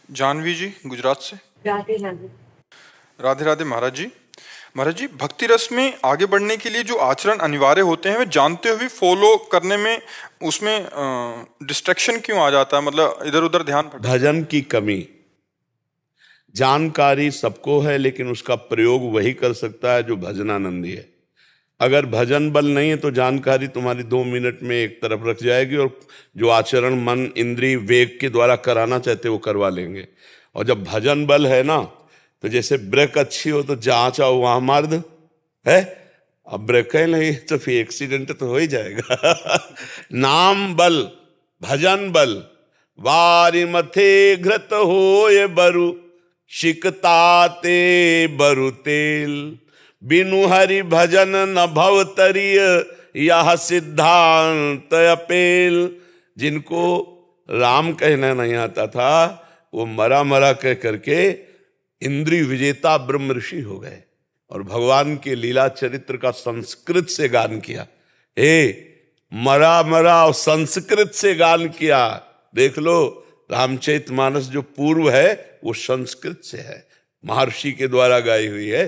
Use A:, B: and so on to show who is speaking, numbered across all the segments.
A: जानवी जी गुजरात से।
B: राधे राधे।
A: राधे राधे महाराज जी। महाराज जी, भक्ति रस में आगे बढ़ने के लिए जो आचरण अनिवार्य होते हैं वे जानते हुए फॉलो करने में उसमें डिस्ट्रैक्शन क्यों आ जाता है, मतलब इधर उधर ध्यान भटकता है?
C: भजन की कमी। जानकारी सबको है लेकिन उसका प्रयोग वही कर सकता है जो भजनानंदी है। अगर भजन बल नहीं है तो जानकारी तुम्हारी 2 मिनट में एक तरफ रख जाएगी और जो आचरण मन इंद्रिय वेग के द्वारा कराना चाहते वो करवा लेंगे। और जब भजन बल है ना, तो जैसे ब्रेक अच्छी हो तो जहां चाहो वहां मार दो है। अब ब्रेक है नहीं तो फिर एक्सीडेंट तो हो ही जाएगा। नाम बल, भजन बल, वारी मथे घृत होए बरु, शिकताते बरु तेल, बिनु हरि भजन न भव तरिय, यह सिद्धांत अपेल। जिनको राम कहना नहीं आता था वो मरा मरा कह करके इंद्रिय विजेता ब्रह्म ऋषि हो गए और भगवान के लीला चरित्र का संस्कृत से गान किया। मरा मरा और संस्कृत से गान किया। देख लो रामचरितमानस जो पूर्व है वो संस्कृत से है, महर्षि के द्वारा गाई हुई है।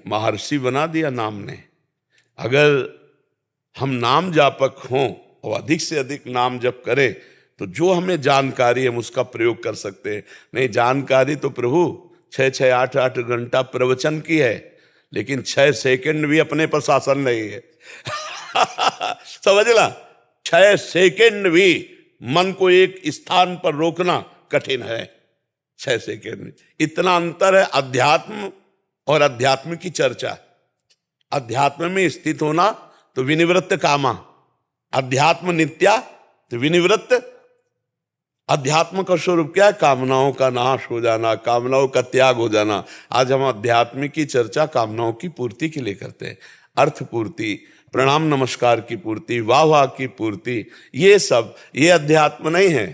C: महर्षि बना दिया नाम ने। अगर हम नाम जापक हों और अधिक से अधिक नाम जप करें तो जो हमें जानकारी है हम उसका प्रयोग कर सकते हैं। नहीं, जानकारी तो प्रभु 6-6, 8-8 घंटा प्रवचन की है, लेकिन 6 सेकंड भी अपने पर शासन नहीं है। समझ ला, 6 सेकंड भी मन को एक स्थान पर रोकना कठिन है। 6 सेकंड, इतना अंतर है अध्यात्म और अध्यात्म की चर्चा। अध्यात्म में स्थित होना तो विनिवृत्त कामा, अध्यात्म नित्या तो विनिवृत्त। अध्यात्म का स्वरूप क्या है? कामनाओं का नाश हो जाना, कामनाओं का त्याग हो जाना। आज हम अध्यात्म की चर्चा कामनाओं की पूर्ति के लिए करते हैं, अर्थ पूर्ति, प्रणाम नमस्कार की पूर्ति, वाह वाह की पूर्ति, ये सब, ये अध्यात्म नहीं है।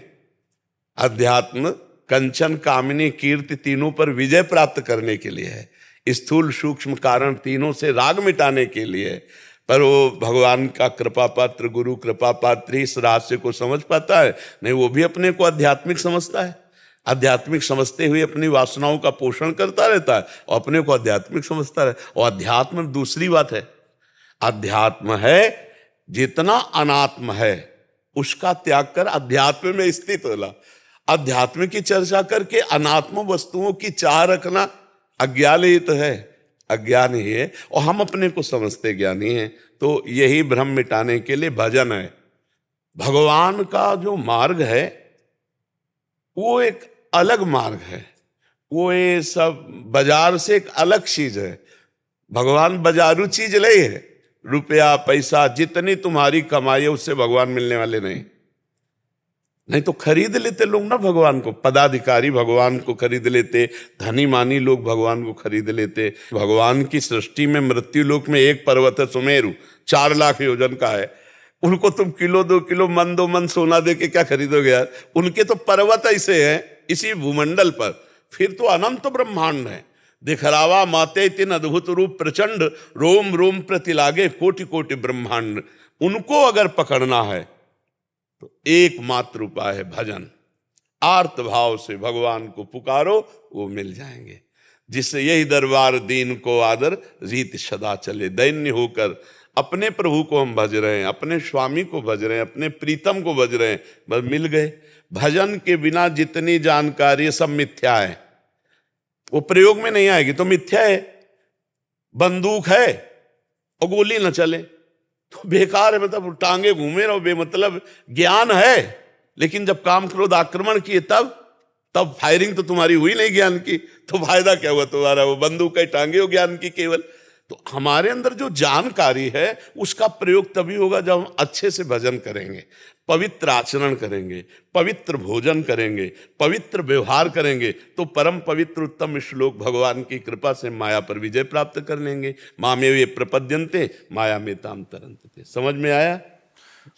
C: अध्यात्म कंचन कामिनी कीर्ति तीनों पर विजय प्राप्त करने के लिए है, स्थूल सूक्ष्म कारण तीनों से राग मिटाने के लिए। पर वो भगवान का कृपा पात्र, गुरु कृपा पात्र इस रहस्य को समझ पाता है? नहीं, वो भी अपने को आध्यात्मिक समझता है। आध्यात्मिक समझते हुए अपनी वासनाओं का पोषण करता रहता है और अपने को आध्यात्मिक समझता है। और अध्यात्म दूसरी बात है। अध्यात्म है जितना अनात्म है उसका त्याग कर अध्यात्म में स्थित होला। अध्यात्म की चर्चा करके अनात्म वस्तुओं की चाह रखना अज्ञान ही तो है, अज्ञान ही है। और हम अपने को समझते ज्ञानी हैं। तो यही भ्रम मिटाने के लिए भजन है। भगवान का जो मार्ग है वो एक अलग मार्ग है। वो ये सब बाजार से एक अलग चीज है। भगवान बाजारू चीज नहीं है। रुपया पैसा जितनी तुम्हारी कमाई है उससे भगवान मिलने वाले नहीं। नहीं तो खरीद लेते लोग ना भगवान को, पदाधिकारी भगवान को खरीद लेते, धनी मानी लोग भगवान को खरीद लेते। भगवान की सृष्टि में मृत्यु लोक में एक पर्वत है सुमेरु, 4 लाख योजन का है। उनको तुम किलो 2 किलो मन 2 मन सोना दे के क्या खरीदोगे यार? उनके तो पर्वत ऐसे हैं इसी भूमंडल पर। फिर तो अनंत ब्रह्मांड है। दिखरावा माते तीन अद्भुत रूप प्रचंड, रोम रोम प्रति लागे कोटि कोटि ब्रह्मांड। उनको अगर पकड़ना है तो एकमात्र उपाय है भजन। आर्त भाव से भगवान को पुकारो, वो मिल जाएंगे। जिससे यही दरबार दीन को आदर, रीत सदा चले। दैन्य होकर अपने प्रभु को हम भज रहे हैं, अपने स्वामी को भज रहे हैं, अपने प्रीतम को भज रहे हैं, बस मिल गए। भजन के बिना जितनी जानकारी सब मिथ्या है, वो प्रयोग में नहीं आएगी तो मिथ्या है। बंदूक है और गोली न चले तो बेकार है, मतलब टांगे घूमे रहो बेमतलब। ज्ञान है लेकिन जब काम क्रोध आक्रमण किए तब फायरिंग तो तुम्हारी हुई नहीं ज्ञान की, तो फायदा क्या हुआ तुम्हारा? वो बंदूक का टांगे हो ज्ञान की केवल। तो हमारे अंदर जो जानकारी है उसका प्रयोग तभी होगा जब हम अच्छे से भजन करेंगे, पवित्र आचरण करेंगे, पवित्र भोजन करेंगे, पवित्र व्यवहार करेंगे, तो परम पवित्र उत्तम श्लोक भगवान की कृपा से माया पर विजय प्राप्त कर लेंगे। मामेव ये प्रपद्यन्ते माया में ताम तरन्ते। समझ में आया?